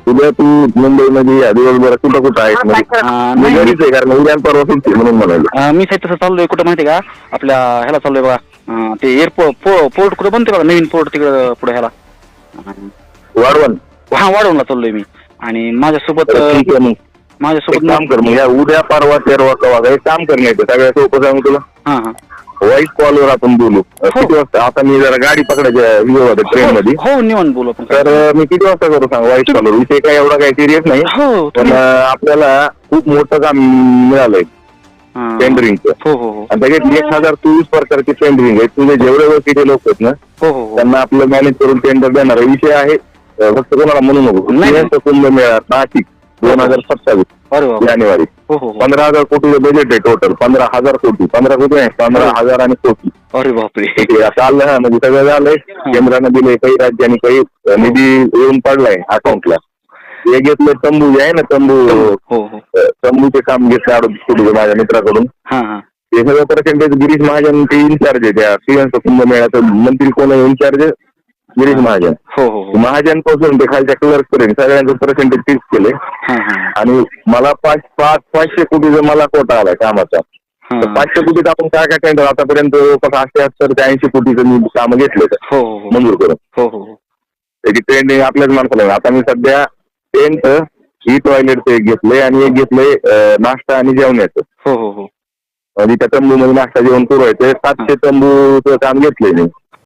उद्या तू मुंबईमध्ये या दिवसभरात कुठं कुठं आहेस म्हणजे घरीच आहे कारण उद्या परवा सुट्टी म्हणून म्हणाले. मी साहेब तसं चाललोय कुठं माहिती का आपल्या ह्याला चाललोय बघा ते एअरपोर्ट पोर्ट कुठं बनते बघा नवीन पोर्ट तिकडं पुढे ह्याला वाढवण. हा वाढवणला चाललोय मी आणि माझ्यासोबत ठीक आहे मग काम कर मग या उद्या परवा तेरवा कवा एक काम कर नाही सगळ्या सोपं सांगू तुला. हा हा व्हॉइस कॉलवर आपण बोलू. किती वाजता आता मी जरा गाडी पकडायच्या ट्रेन मध्ये. हो निवांत बोलू आपण. तर मी किती वाजता करू सांग व्हॉइस कॉलवर विषय काय एवढा काही सिरियस नाही. हो पण आपल्याला खूप मोठं काम मिळालंय टेंडरिंगचं. हो हो हो आणि त्याच्यात 1024 प्रकारचे टेंडरिंग आहेत. तुझे जेवढे ओळखीचे लोक आहेत ना हो हो त्यांना आपलं मॅनेज करून टेंडर देणार विषय आहे. फक्त कोणाला म्हणू नको. कुंभमेळा नाशिक 2027 जानेवारी. 15,000 कोटीचं बजेट आहे टोटल. 15,000 कोटी 15 कोटी नाही 15,000 आणि कोटी. अरे बापरे चाललं हा म्हणजे सगळं झालंय. केंद्रानं दिले काही राज्यांनी काही निधी येऊन पडलाय अकाउंटला. हे घेतलं तंबू जे आहे ना तंबूचे काम घेतलं 38 कोटीचं माझ्या मित्राकडून. हे सगळं पर्सेंटेज गिरीश महाजन ते इन्चार्ज आहे त्या श्रीहंस कुंभमेळ्याचं. मंत्री कोण आहे इन्चार्ज गिरीश महाजन. महाजन पासून ते खालच्या क्लर्क पर्यंत सगळ्यांचं पर्सेंटेज फिक्स केले. आणि मला 500 कोटीचा मला कोटा आलाय कामाचा. 500 कोटीत आपण काय काय टेंडर आतापर्यंत 78 ते 80 कोटीचं मी कामं घेतले मंजूर करून. त्याची ट्रेंडिंग आपल्याच माणसाला. आता मी सध्या टेंट ही टॉयलेटचं एक घेतलंय आणि एक घेतलंय नाश्ता आणि जेवण्याचं. म्हणजे त्या तंबूमध्ये नाश्ता जेवण पुरवायचं. 700 तंबूचं काम घेतलंय मी.